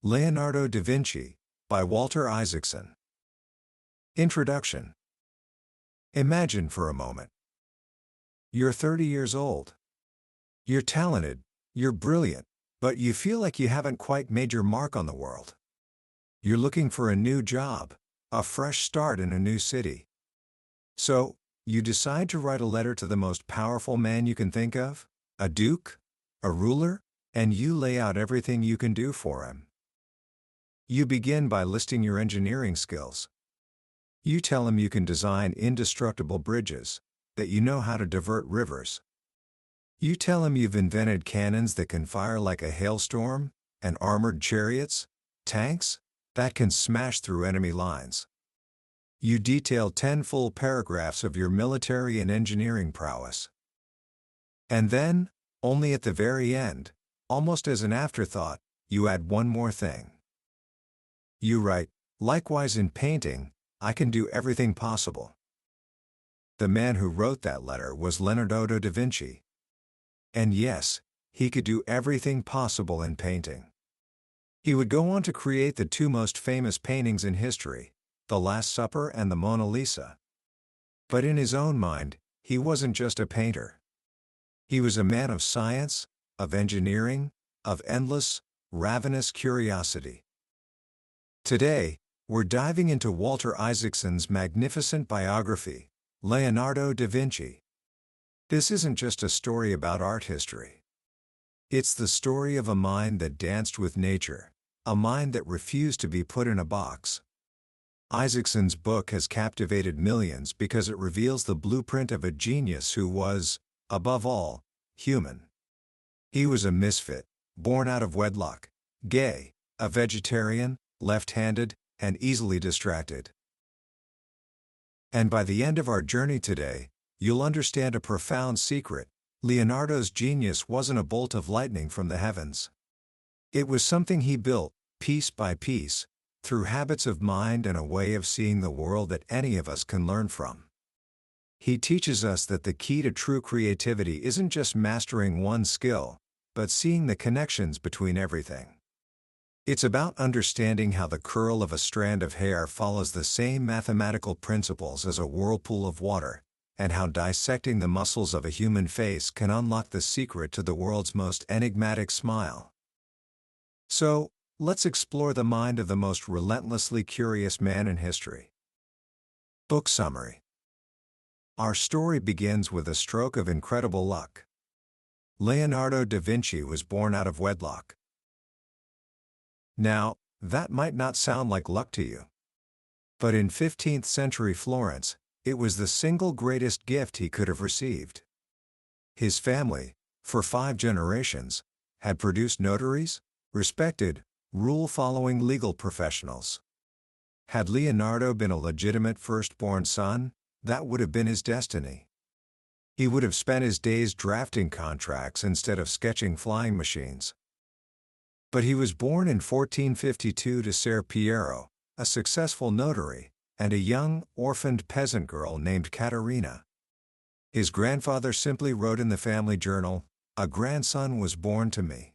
Leonardo da Vinci, by Walter Isaacson. Introduction. Imagine for a moment. You're 30 years old. You're talented, you're brilliant, but you feel like you haven't quite made your mark on the world. You're looking for a new job, a fresh start in a new city. So, you decide to write a letter to the most powerful man you can think of, a duke, a ruler, and you lay out everything you can do for him. You begin by listing your engineering skills. You tell him you can design indestructible bridges, that you know how to divert rivers. You tell him you've invented cannons that can fire like a hailstorm, and armored chariots, tanks, that can smash through enemy lines. You detail 10 full paragraphs of your military and engineering prowess. And then, only at the very end, almost as an afterthought, you add one more thing. You write, likewise in painting, I can do everything possible. The man who wrote that letter was Leonardo da Vinci. And yes, he could do everything possible in painting. He would go on to create the two most famous paintings in history, The Last Supper and the Mona Lisa. But in his own mind, he wasn't just a painter. He was a man of science, of engineering, of endless, ravenous curiosity. Today, we're diving into Walter Isaacson's magnificent biography, Leonardo da Vinci. This isn't just a story about art history. It's the story of a mind that danced with nature, a mind that refused to be put in a box. Isaacson's book has captivated millions because it reveals the blueprint of a genius who was, above all, human. He was a misfit, born out of wedlock, gay, a vegetarian, left-handed, and easily distracted. And by the end of our journey today, you'll understand a profound secret. Leonardo's genius wasn't a bolt of lightning from the heavens. It was something he built, piece by piece, through habits of mind and a way of seeing the world that any of us can learn from. He teaches us that the key to true creativity isn't just mastering one skill, but seeing the connections between everything. It's about understanding how the curl of a strand of hair follows the same mathematical principles as a whirlpool of water, and how dissecting the muscles of a human face can unlock the secret to the world's most enigmatic smile. So, let's explore the mind of the most relentlessly curious man in history. Book summary. Our story begins with a stroke of incredible luck. Leonardo da Vinci was born out of wedlock. Now, that might not sound like luck to you. But in 15th century Florence, it was the single greatest gift he could have received. His family, for 5 generations, had produced notaries, respected, rule-following legal professionals. Had Leonardo been a legitimate firstborn son, that would have been his destiny. He would have spent his days drafting contracts instead of sketching flying machines. But he was born in 1452 to Ser Piero, a successful notary, and a young, orphaned peasant girl named Caterina. His grandfather simply wrote in the family journal, "A grandson was born to me."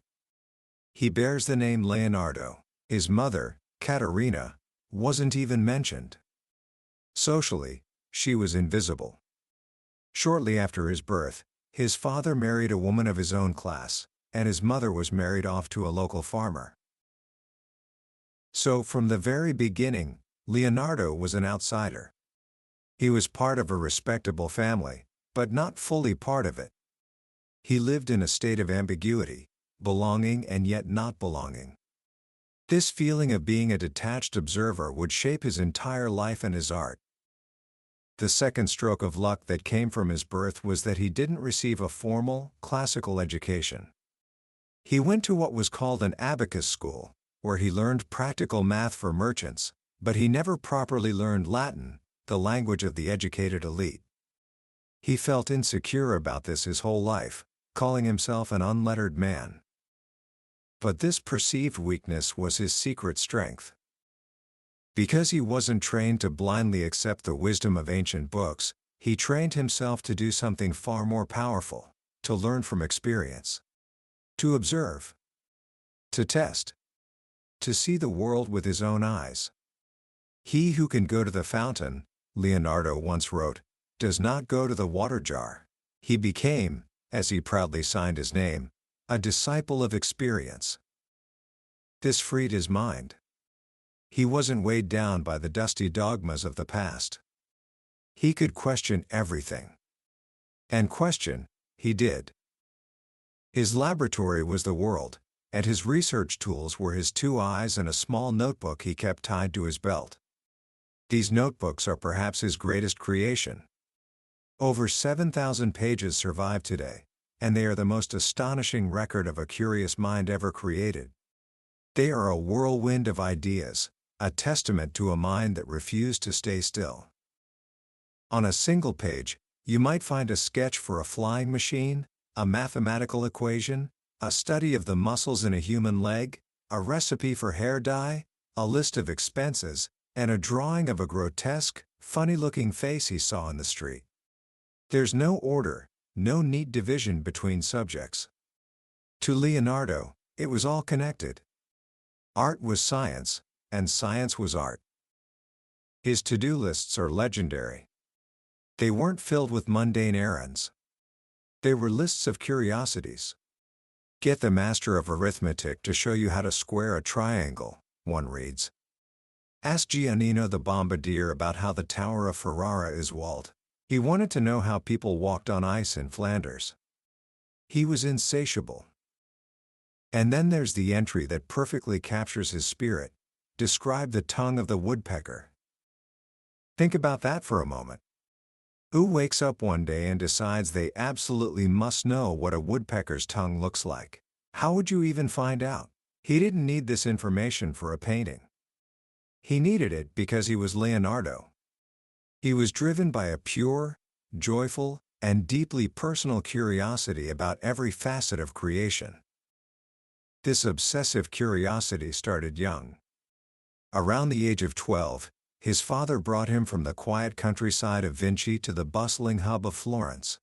He bears the name Leonardo. His mother, Caterina, wasn't even mentioned. Socially, she was invisible. Shortly after his birth, his father married a woman of his own class, and his mother was married off to a local farmer. So from the very beginning, Leonardo was an outsider. He was part of a respectable family, but not fully part of it. He lived in a state of ambiguity, belonging and yet not belonging. This feeling of being a detached observer would shape his entire life and his art. The second stroke of luck that came from his birth was that he didn't receive a formal, classical education. He went to what was called an abacus school, where he learned practical math for merchants, but he never properly learned Latin, the language of the educated elite. He felt insecure about this his whole life, calling himself an unlettered man. But this perceived weakness was his secret strength. Because he wasn't trained to blindly accept the wisdom of ancient books, he trained himself to do something far more powerful, to learn from experience. To observe. To test. to see the world with his own eyes. He who can go to the fountain, Leonardo once wrote, does not go to the water jar. He became, as he proudly signed his name, a disciple of experience. This freed his mind. He wasn't weighed down by the dusty dogmas of the past. He could question everything. And question, he did. His laboratory was the world, and his research tools were his two eyes and a small notebook he kept tied to his belt. These notebooks are perhaps his greatest creation. Over 7,000 pages survive today, and they are the most astonishing record of a curious mind ever created. They are a whirlwind of ideas, a testament to a mind that refused to stay still. On a single page, you might find a sketch for a flying machine, a mathematical equation, a study of the muscles in a human leg, a recipe for hair dye, a list of expenses, and a drawing of a grotesque, funny-looking face he saw in the street. There's no order, no neat division between subjects. To Leonardo, it was all connected. Art was science, and science was art. His to-do lists are legendary. They weren't filled with mundane errands. They were lists of curiosities. Get the master of arithmetic to show you how to square a triangle, one reads. Ask Giannino the Bombardier about how the Tower of Ferrara is walled. He wanted to know how people walked on ice in Flanders. He was insatiable. And then there's the entry that perfectly captures his spirit. Describe the tongue of the woodpecker. Think about that for a moment. Who wakes up one day and decides they absolutely must know what a woodpecker's tongue looks like? How would you even find out? He didn't need this information for a painting. He needed it because he was Leonardo. He was driven by a pure, joyful, and deeply personal curiosity about every facet of creation. This obsessive curiosity started young. Around the age of 12, his father brought him from the quiet countryside of Vinci to the bustling hub of Florence.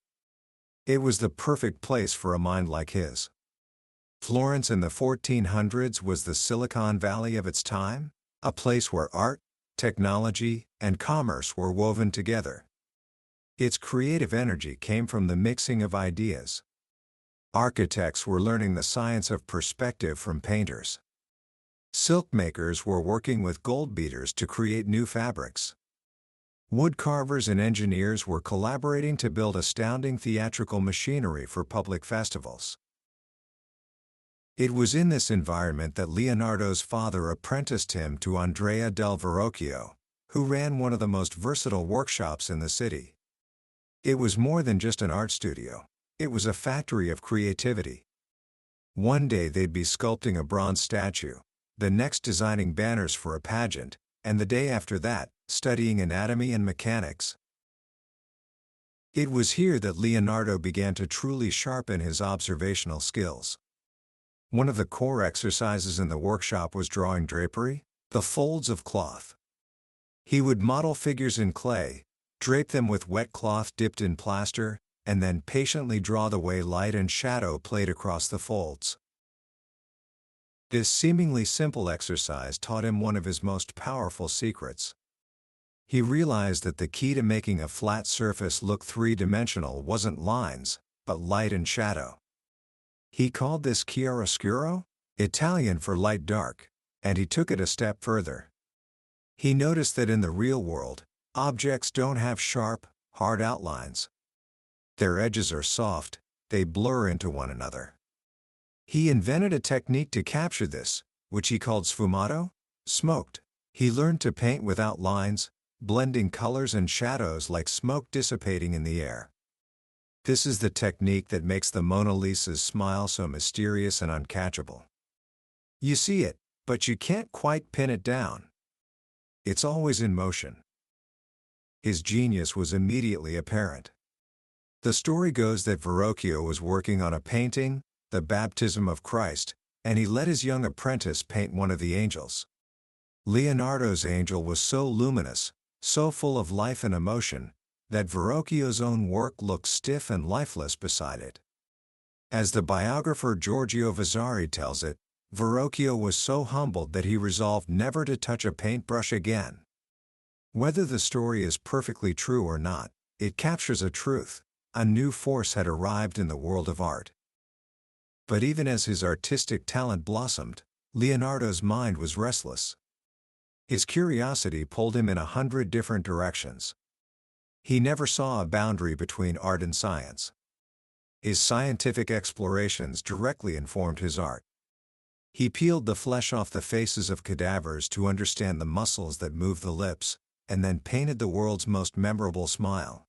It was the perfect place for a mind like his. Florence in the 1400s was the Silicon Valley of its time, a place where art, technology, and commerce were woven together. Its creative energy came from the mixing of ideas. Architects were learning the science of perspective from painters. Silk makers were working with gold beaters to create new fabrics. Woodcarvers and engineers were collaborating to build astounding theatrical machinery for public festivals. It was in this environment that Leonardo's father apprenticed him to Andrea del Verrocchio, who ran one of the most versatile workshops in the city. It was more than just an art studio. It was a factory of creativity. One day they'd be sculpting a bronze statue, the next designing banners for a pageant, and the day after that, studying anatomy and mechanics. It was here that Leonardo began to truly sharpen his observational skills. One of the core exercises in the workshop was drawing drapery, the folds of cloth. He would model figures in clay, drape them with wet cloth dipped in plaster, and then patiently draw the way light and shadow played across the folds. This seemingly simple exercise taught him one of his most powerful secrets. He realized that the key to making a flat surface look three-dimensional wasn't lines, but light and shadow. He called this chiaroscuro, Italian for light-dark, and he took it a step further. He noticed that in the real world, objects don't have sharp, hard outlines. Their edges are soft, they blur into one another. He invented a technique to capture this, which he called sfumato, smoked. He learned to paint without lines, blending colors and shadows like smoke dissipating in the air. This is the technique that makes the Mona Lisa's smile so mysterious and uncatchable. You see it, but you can't quite pin it down. It's always in motion. His genius was immediately apparent. The story goes that Verrocchio was working on a painting, The Baptism of Christ, and he let his young apprentice paint one of the angels. Leonardo's angel was so luminous, so full of life and emotion, that Verrocchio's own work looked stiff and lifeless beside it. As the biographer Giorgio Vasari tells it, Verrocchio was so humbled that he resolved never to touch a paintbrush again. Whether the story is perfectly true or not, it captures a truth: a new force had arrived in the world of art. But even as his artistic talent blossomed, Leonardo's mind was restless. His curiosity pulled him in 100 different directions. He never saw a boundary between art and science. His scientific explorations directly informed his art. He peeled the flesh off the faces of cadavers to understand the muscles that move the lips, and then painted the world's most memorable smile.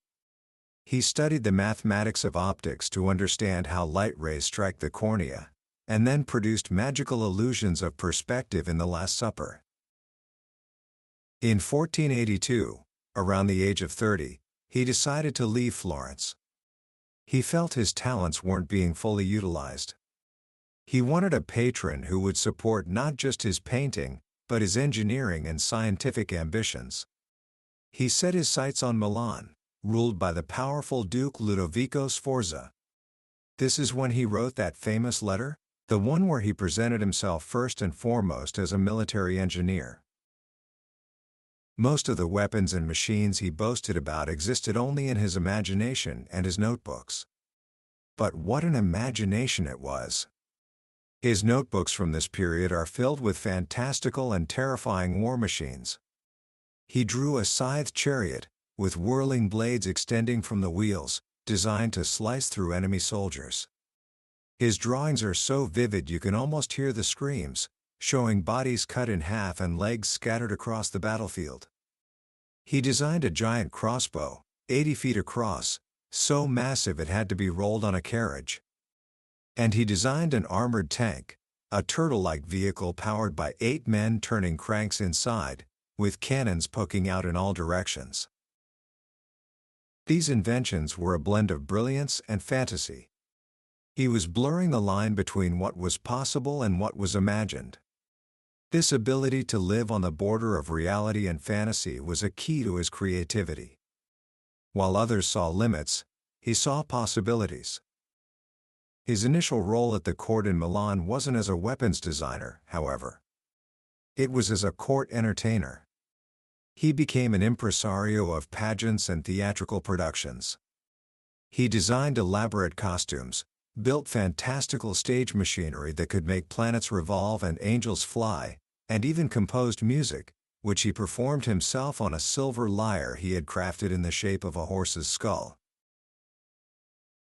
He studied the mathematics of optics to understand how light rays strike the cornea, and then produced magical illusions of perspective in The Last Supper. In 1482, around the age of 30, he decided to leave Florence. He felt his talents weren't being fully utilized. He wanted a patron who would support not just his painting, but his engineering and scientific ambitions. He set his sights on Milan, ruled by the powerful Duke Ludovico Sforza. This is when he wrote that famous letter, the one where he presented himself first and foremost as a military engineer. Most of the weapons and machines he boasted about existed only in his imagination and his notebooks. But what an imagination it was! His notebooks from this period are filled with fantastical and terrifying war machines. He drew a scythed chariot, with whirling blades extending from the wheels, designed to slice through enemy soldiers. His drawings are so vivid you can almost hear the screams, showing bodies cut in half and legs scattered across the battlefield. He designed a giant crossbow, 80 feet across, so massive it had to be rolled on a carriage. And he designed an armored tank, a turtle-like vehicle powered by 8 men turning cranks inside, with cannons poking out in all directions. These inventions were a blend of brilliance and fantasy. He was blurring the line between what was possible and what was imagined. This ability to live on the border of reality and fantasy was a key to his creativity. While others saw limits, he saw possibilities. His initial role at the court in Milan wasn't as a weapons designer, however. It was as a court entertainer. He became an impresario of pageants and theatrical productions. He designed elaborate costumes, built fantastical stage machinery that could make planets revolve and angels fly, and even composed music, which he performed himself on a silver lyre he had crafted in the shape of a horse's skull.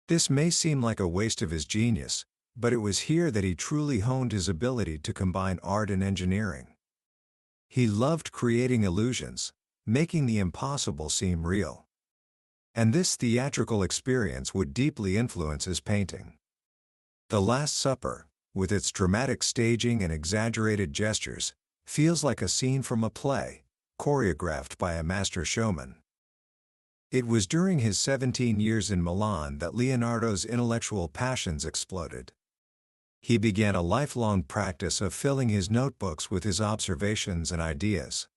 This may seem like a waste of his genius, but it was here that he truly honed his ability to combine art and engineering. He loved creating illusions, making the impossible seem real. And this theatrical experience would deeply influence his painting. The Last Supper, with its dramatic staging and exaggerated gestures, feels like a scene from a play, choreographed by a master showman. It was during his 17 years in Milan that Leonardo's intellectual passions exploded. He began a lifelong practice of filling his notebooks with his observations and ideas.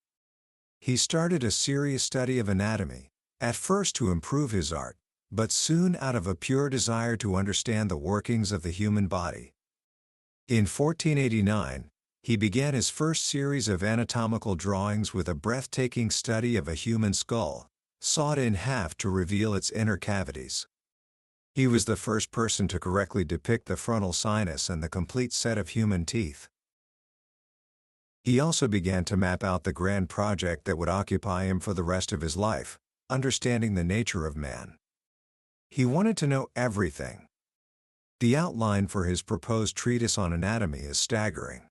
He started a serious study of anatomy, at first to improve his art, but soon out of a pure desire to understand the workings of the human body. In 1489, he began his first series of anatomical drawings with a breathtaking study of a human skull, sawed in half to reveal its inner cavities. He was the first person to correctly depict the frontal sinus and the complete set of human teeth. He also began to map out the grand project that would occupy him for the rest of his life, understanding the nature of man. He wanted to know everything. The outline for his proposed treatise on anatomy is staggering.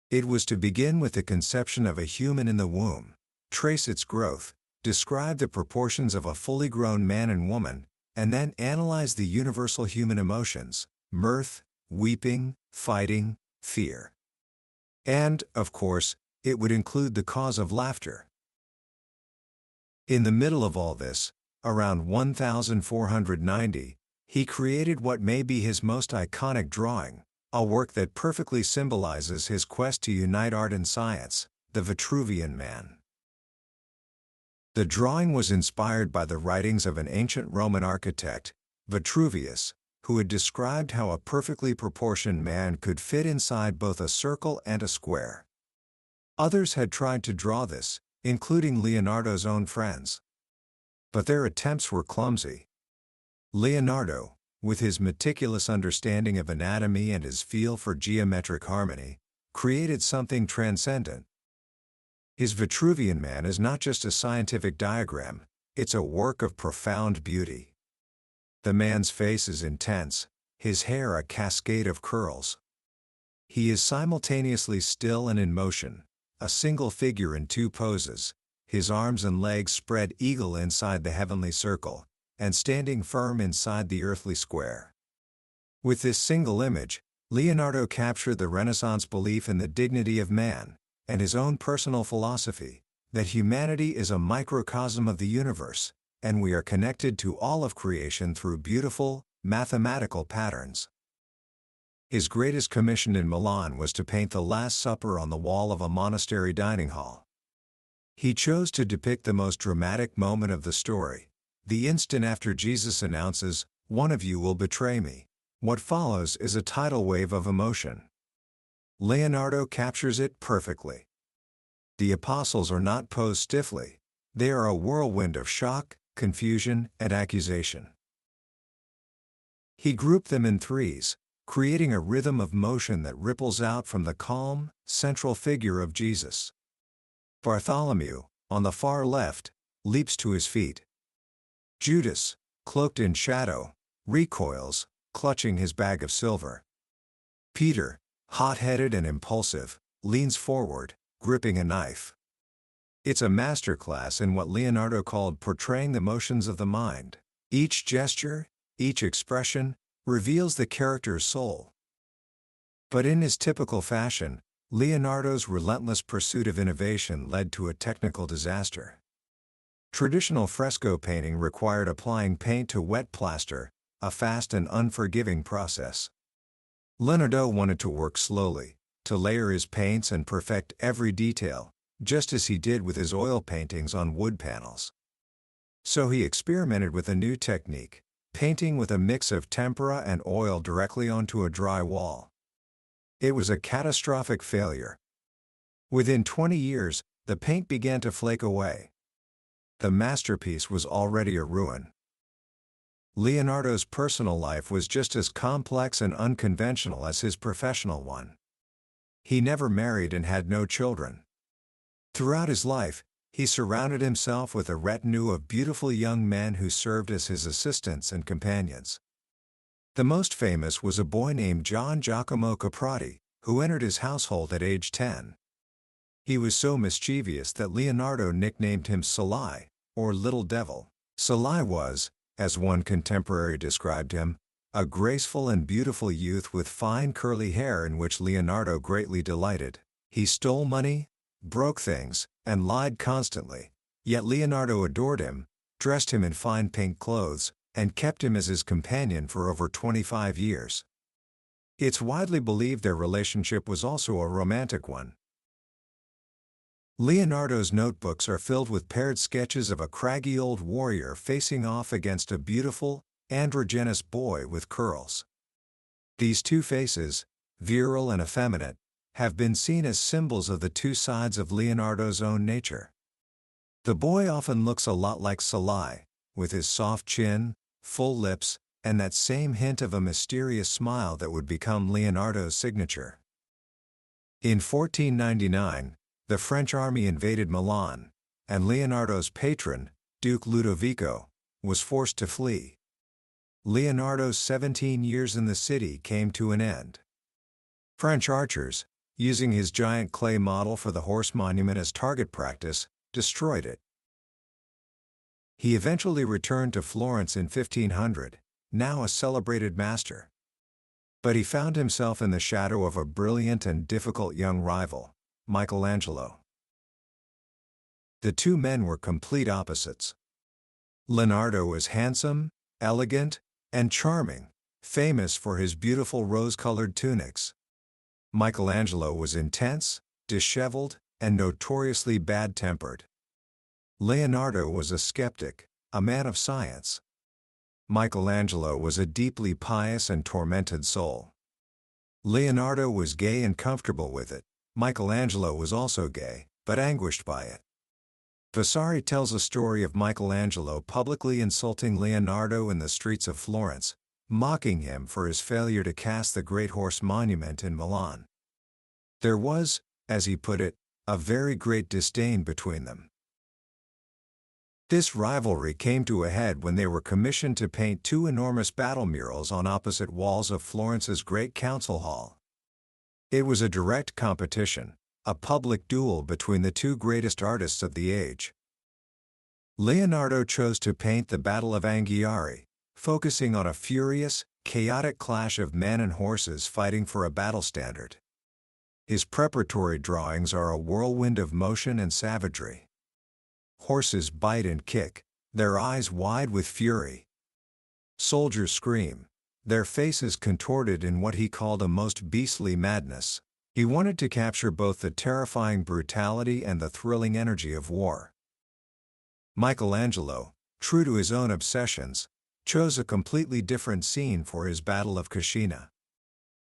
It was to begin with the conception of a human in the womb, trace its growth, describe the proportions of a fully grown man and woman, and then analyze the universal human emotions: mirth, weeping, fighting, fear. And, of course, it would include the cause of laughter. In the middle of all this, around 1490, he created what may be his most iconic drawing, a work that perfectly symbolizes his quest to unite art and science, the Vitruvian Man. The drawing was inspired by the writings of an ancient Roman architect, Vitruvius, who had described how a perfectly proportioned man could fit inside both a circle and a square. Others had tried to draw this, including Leonardo's own friends. But their attempts were clumsy. Leonardo, with his meticulous understanding of anatomy and his feel for geometric harmony, created something transcendent. His Vitruvian Man is not just a scientific diagram, it's a work of profound beauty. The man's face is intense, his hair a cascade of curls. He is simultaneously still and in motion, a single figure in two poses, his arms and legs spread eagle inside the heavenly circle, and standing firm inside the earthly square. With this single image, Leonardo captured the Renaissance belief in the dignity of man, and his own personal philosophy, that humanity is a microcosm of the universe, and we are connected to all of creation through beautiful, mathematical patterns. His greatest commission in Milan was to paint the Last Supper on the wall of a monastery dining hall. He chose to depict the most dramatic moment of the story, the instant after Jesus announces, "One of you will betray me." What follows is a tidal wave of emotion. Leonardo captures it perfectly. The apostles are not posed stiffly, they are a whirlwind of shock, confusion, and accusation. He grouped them in threes, creating a rhythm of motion that ripples out from the calm, central figure of Jesus. Bartholomew, on the far left, leaps to his feet. Judas, cloaked in shadow, recoils, clutching his bag of silver. Peter, hot-headed and impulsive, leans forward, gripping a knife. It's a masterclass in what Leonardo called portraying the motions of the mind. Each gesture, each expression, reveals the character's soul. But in his typical fashion, Leonardo's relentless pursuit of innovation led to a technical disaster. Traditional fresco painting required applying paint to wet plaster, a fast and unforgiving process. Leonardo wanted to work slowly, to layer his paints and perfect every detail, just as he did with his oil paintings on wood panels. So he experimented with a new technique, painting with a mix of tempera and oil directly onto a dry wall. It was a catastrophic failure. Within 20 years, the paint began to flake away. The masterpiece was already a ruin. Leonardo's personal life was just as complex and unconventional as his professional one. He never married and had no children. Throughout his life, he surrounded himself with a retinue of beautiful young men who served as his assistants and companions. The most famous was a boy named Gian Giacomo Caprati, who entered his household at age 10. He was so mischievous that Leonardo nicknamed him Salai, or Little Devil. Salai was, as one contemporary described him, a graceful and beautiful youth with fine curly hair in which Leonardo greatly delighted. He stole money, broke things, and lied constantly, yet Leonardo adored him, dressed him in fine pink clothes, and kept him as his companion for over 25 years. It's widely believed their relationship was also a romantic one. Leonardo's notebooks are filled with paired sketches of a craggy old warrior facing off against a beautiful, androgynous boy with curls. These two faces, virile and effeminate, have been seen as symbols of the two sides of Leonardo's own nature. The boy often looks a lot like Salai, with his soft chin, full lips, and that same hint of a mysterious smile that would become Leonardo's signature. In 1499, the French army invaded Milan, and Leonardo's patron, Duke Ludovico, was forced to flee. Leonardo's 17 years in the city came to an end. French archers, using his giant clay model for the horse monument as target practice, destroyed it. He eventually returned to Florence in 1500, now a celebrated master. But he found himself in the shadow of a brilliant and difficult young rival, Michelangelo. The two men were complete opposites. Leonardo was handsome, elegant, and charming, famous for his beautiful rose-colored tunics. Michelangelo was intense, disheveled, and notoriously bad-tempered. Leonardo was a skeptic, a man of science. Michelangelo was a deeply pious and tormented soul. Leonardo was gay and comfortable with it. Michelangelo was also gay, but anguished by it. Vasari tells a story of Michelangelo publicly insulting Leonardo in the streets of Florence, mocking him for his failure to cast the Great Horse Monument in Milan. There was, as he put it, a very great disdain between them. This rivalry came to a head when they were commissioned to paint two enormous battle murals on opposite walls of Florence's great council hall. It was a direct competition, a public duel between the two greatest artists of the age. Leonardo chose to paint the Battle of Anghiari, focusing on a furious, chaotic clash of men and horses fighting for a battle standard. His preparatory drawings are a whirlwind of motion and savagery. Horses bite and kick, their eyes wide with fury. Soldiers scream, their faces contorted in what he called a most beastly madness. He wanted to capture both the terrifying brutality and the thrilling energy of war. Michelangelo, true to his own obsessions, chose a completely different scene for his Battle of Cascina.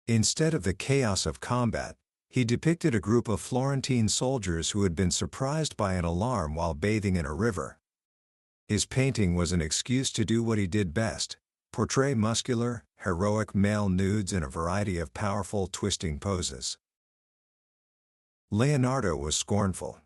Instead of the chaos of combat, he depicted a group of Florentine soldiers who had been surprised by an alarm while bathing in a river. His painting was an excuse to do what he did best: portray muscular, heroic male nudes in a variety of powerful, twisting poses. Leonardo was scornful.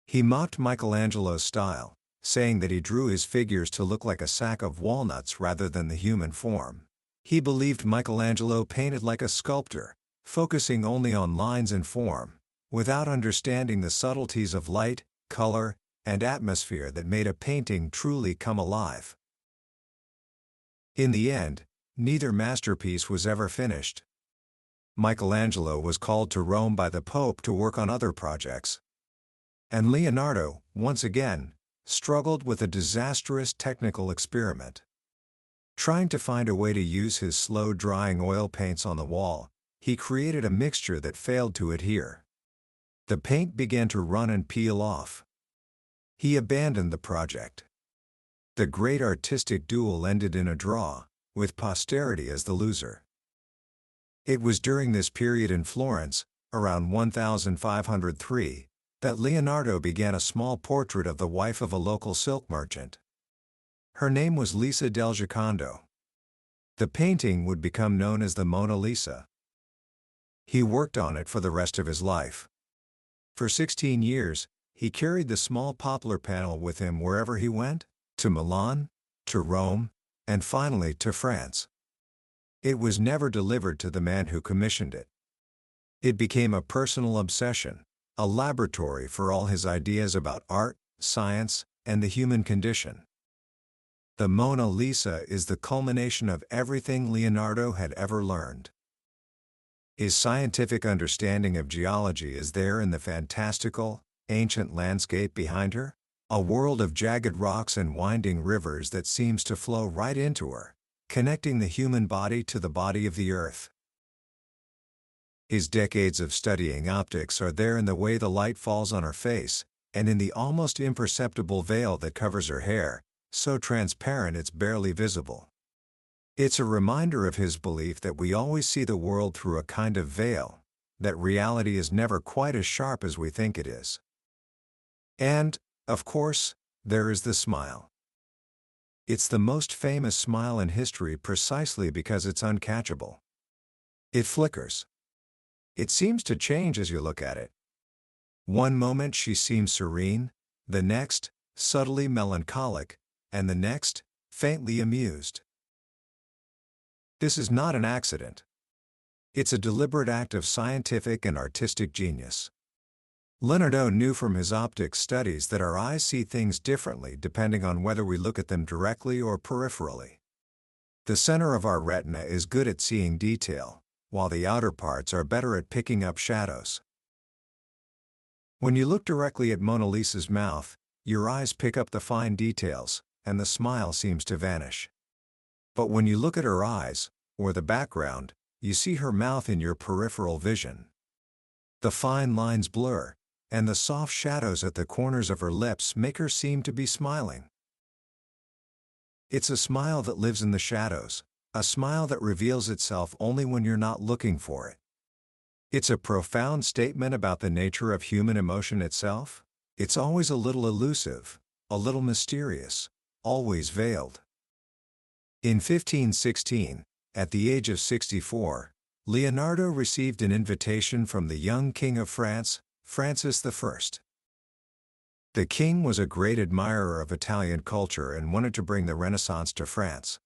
He mocked Michelangelo's style, saying that he drew his figures to look like a sack of walnuts rather than the human form. He believed Michelangelo painted like a sculptor, focusing only on lines and form, without understanding the subtleties of light, color, and atmosphere that made a painting truly come alive. In the end, neither masterpiece was ever finished. Michelangelo was called to Rome by the Pope to work on other projects. And Leonardo, once again, struggled with a disastrous technical experiment. Trying to find a way to use his slow-drying oil paints on the wall, he created a mixture that failed to adhere. The paint began to run and peel off. He abandoned the project. The great artistic duel ended in a draw, with posterity as the loser. It was during this period in Florence, around 1503, that Leonardo began a small portrait of the wife of a local silk merchant. Her name was Lisa del Giocondo. The painting would become known as the Mona Lisa. He worked on it for the rest of his life. For 16 years, he carried the small poplar panel with him wherever he went, to Milan, to Rome, and finally to France. It was never delivered to the man who commissioned it. It became a personal obsession, a laboratory for all his ideas about art, science, and the human condition. The Mona Lisa is the culmination of everything Leonardo had ever learned. His scientific understanding of geology is there in the fantastical, ancient landscape behind her, a world of jagged rocks and winding rivers that seems to flow right into her, connecting the human body to the body of the earth. His decades of studying optics are there in the way the light falls on her face, and in the almost imperceptible veil that covers her hair, so transparent it's barely visible. It's a reminder of his belief that we always see the world through a kind of veil, that reality is never quite as sharp as we think it is. And, of course, there is the smile. It's the most famous smile in history precisely because it's uncatchable. It flickers. It seems to change as you look at it. One moment she seems serene, the next, subtly melancholic, and the next, faintly amused. This is not an accident. It's a deliberate act of scientific and artistic genius. Leonardo knew from his optics studies that our eyes see things differently depending on whether we look at them directly or peripherally. The center of our retina is good at seeing detail, while the outer parts are better at picking up shadows. When you look directly at Mona Lisa's mouth, your eyes pick up the fine details, and the smile seems to vanish. But when you look at her eyes, or the background, you see her mouth in your peripheral vision. The fine lines blur, and the soft shadows at the corners of her lips make her seem to be smiling. It's a smile that lives in the shadows, a smile that reveals itself only when you're not looking for it. It's a profound statement about the nature of human emotion itself. It's always a little elusive, a little mysterious, always veiled. In 1516, at the age of 64, Leonardo received an invitation from the young King of France, Francis I. The king was a great admirer of Italian culture and wanted to bring the Renaissance to France.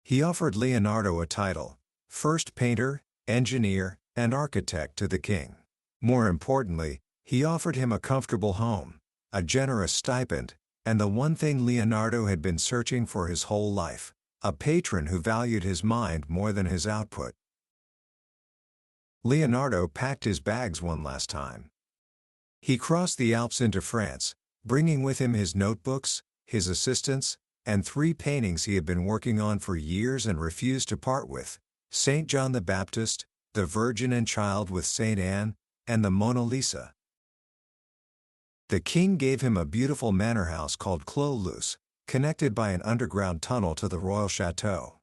He offered Leonardo a title, first painter, engineer, and architect to the king. More importantly, he offered him a comfortable home, a generous stipend, and the one thing Leonardo had been searching for his whole life, a patron who valued his mind more than his output. Leonardo packed his bags one last time. He crossed the Alps into France, bringing with him his notebooks, his assistants, and 3 paintings he had been working on for years and refused to part with: Saint John the Baptist, the Virgin and Child with Saint Anne, and the Mona Lisa. The king gave him a beautiful manor house called Clos, connected by an underground tunnel to the royal chateau.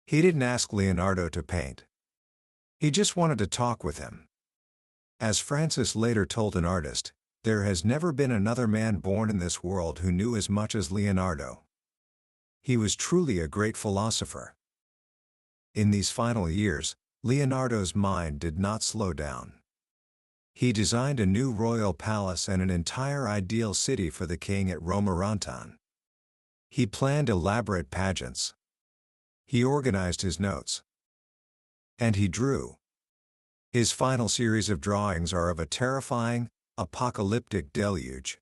He didn't ask Leonardo to paint. He just wanted to talk with him. As Francis later told an artist, there has never been another man born in this world who knew as much as Leonardo. He was truly a great philosopher. In these final years, Leonardo's mind did not slow down. He designed a new royal palace and an entire ideal city for the king at Romorantin. He planned elaborate pageants. He organized his notes. And he drew. His final series of drawings are of a terrifying, apocalyptic deluge.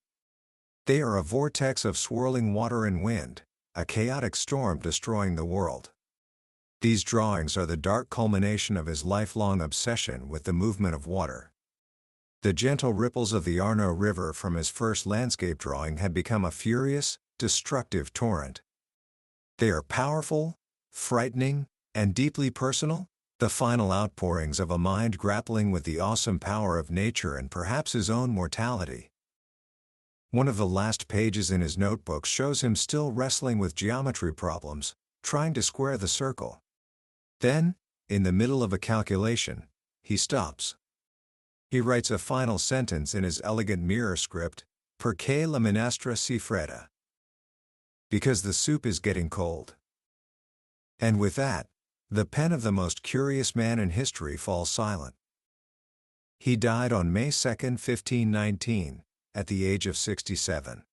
They are a vortex of swirling water and wind, a chaotic storm destroying the world. These drawings are the dark culmination of his lifelong obsession with the movement of water. The gentle ripples of the Arno River from his first landscape drawing had become a furious, destructive torrent. They are powerful, frightening, and deeply personal, the final outpourings of a mind grappling with the awesome power of nature and perhaps his own mortality. One of the last pages in his notebook shows him still wrestling with geometry problems, trying to square the circle. Then, in the middle of a calculation, he stops. He writes a final sentence in his elegant mirror script, "Perché la minestra si fredda?" Because the soup is getting cold. And with that, the pen of the most curious man in history falls silent. He died on May 2, 1519, at the age of 67.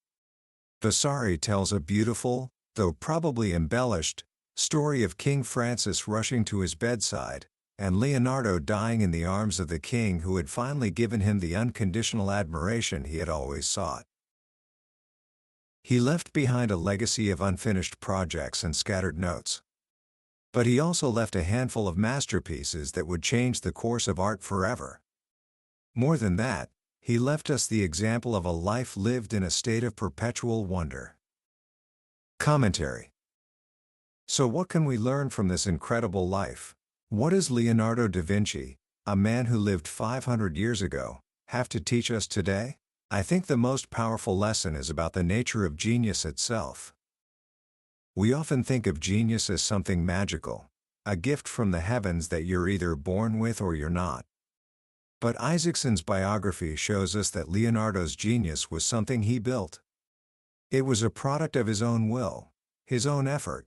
Vasari tells a beautiful, though probably embellished, story of King Francis rushing to his bedside, and Leonardo dying in the arms of the king who had finally given him the unconditional admiration he had always sought. He left behind a legacy of unfinished projects and scattered notes. But he also left a handful of masterpieces that would change the course of art forever. More than that, he left us the example of a life lived in a state of perpetual wonder. Commentary. So what can we learn from this incredible life? What does Leonardo da Vinci, a man who lived 500 years ago, have to teach us today? I think the most powerful lesson is about the nature of genius itself. We often think of genius as something magical, a gift from the heavens that you're either born with or you're not. But Isaacson's biography shows us that Leonardo's genius was something he built. It was a product of his own will, his own effort.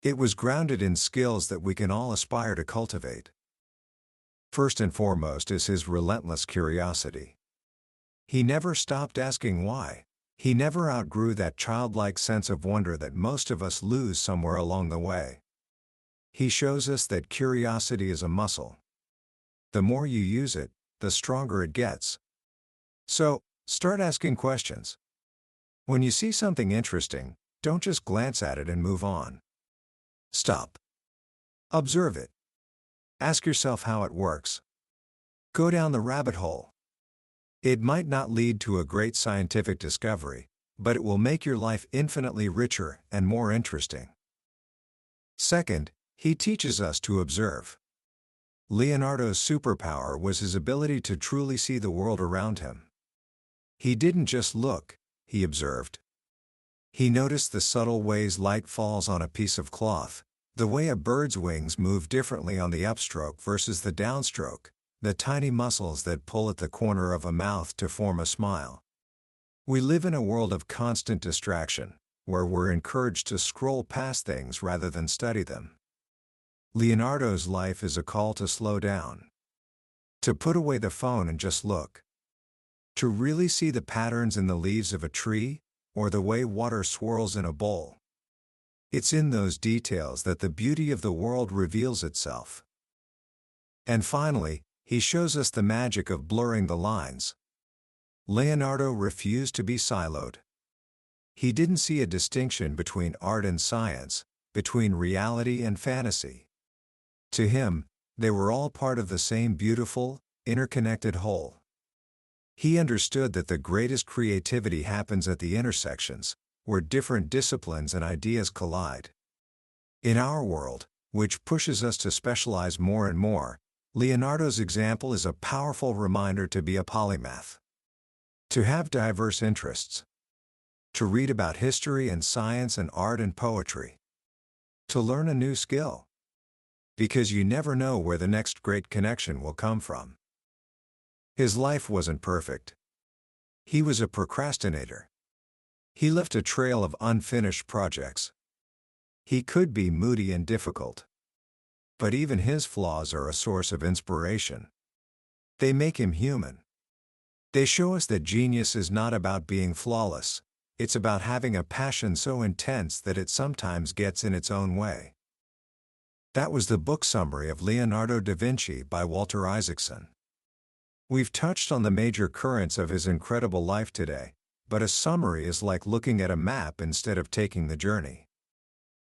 It was grounded in skills that we can all aspire to cultivate. First and foremost is his relentless curiosity. He never stopped asking why. He never outgrew that childlike sense of wonder that most of us lose somewhere along the way. He shows us that curiosity is a muscle. The more you use it, the stronger it gets. So, start asking questions. When you see something interesting, don't just glance at it and move on. Stop. Observe it. Ask yourself how it works. Go down the rabbit hole. It might not lead to a great scientific discovery, but it will make your life infinitely richer and more interesting. Second, he teaches us to observe. Leonardo's superpower was his ability to truly see the world around him. He didn't just look, he observed. He noticed the subtle ways light falls on a piece of cloth, the way a bird's wings move differently on the upstroke versus the downstroke, the tiny muscles that pull at the corner of a mouth to form a smile. We live in a world of constant distraction, where we're encouraged to scroll past things rather than study them. Leonardo's life is a call to slow down. To put away the phone and just look. To really see the patterns in the leaves of a tree, or the way water swirls in a bowl. It's in those details that the beauty of the world reveals itself. And finally, he shows us the magic of blurring the lines. Leonardo refused to be siloed. He didn't see a distinction between art and science, between reality and fantasy. To him, they were all part of the same beautiful, interconnected whole. He understood that the greatest creativity happens at the intersections, where different disciplines and ideas collide. In our world, which pushes us to specialize more and more, Leonardo's example is a powerful reminder to be a polymath. To have diverse interests. To read about history and science and art and poetry. To learn a new skill. Because you never know where the next great connection will come from. His life wasn't perfect. He was a procrastinator. He left a trail of unfinished projects. He could be moody and difficult. But even his flaws are a source of inspiration. They make him human. They show us that genius is not about being flawless, it's about having a passion so intense that it sometimes gets in its own way. That was the book summary of Leonardo da Vinci by Walter Isaacson. We've touched on the major currents of his incredible life today, but a summary is like looking at a map instead of taking the journey.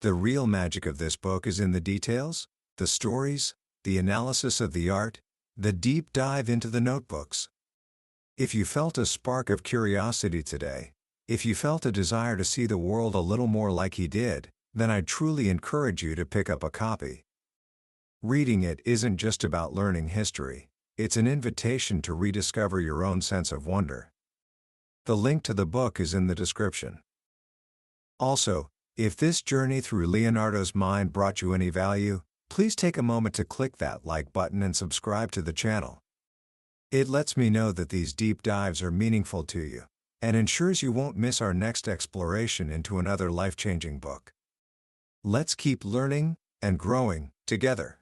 The real magic of this book is in the details, the stories, the analysis of the art, the deep dive into the notebooks. If you felt a spark of curiosity today, if you felt a desire to see the world a little more like he did, then I truly encourage you to pick up a copy. Reading it isn't just about learning history, it's an invitation to rediscover your own sense of wonder. The link to the book is in the description. Also, if this journey through Leonardo's mind brought you any value, please take a moment to click that like button and subscribe to the channel. It lets me know that these deep dives are meaningful to you, and ensures you won't miss our next exploration into another life-changing book. Let's keep learning and growing together.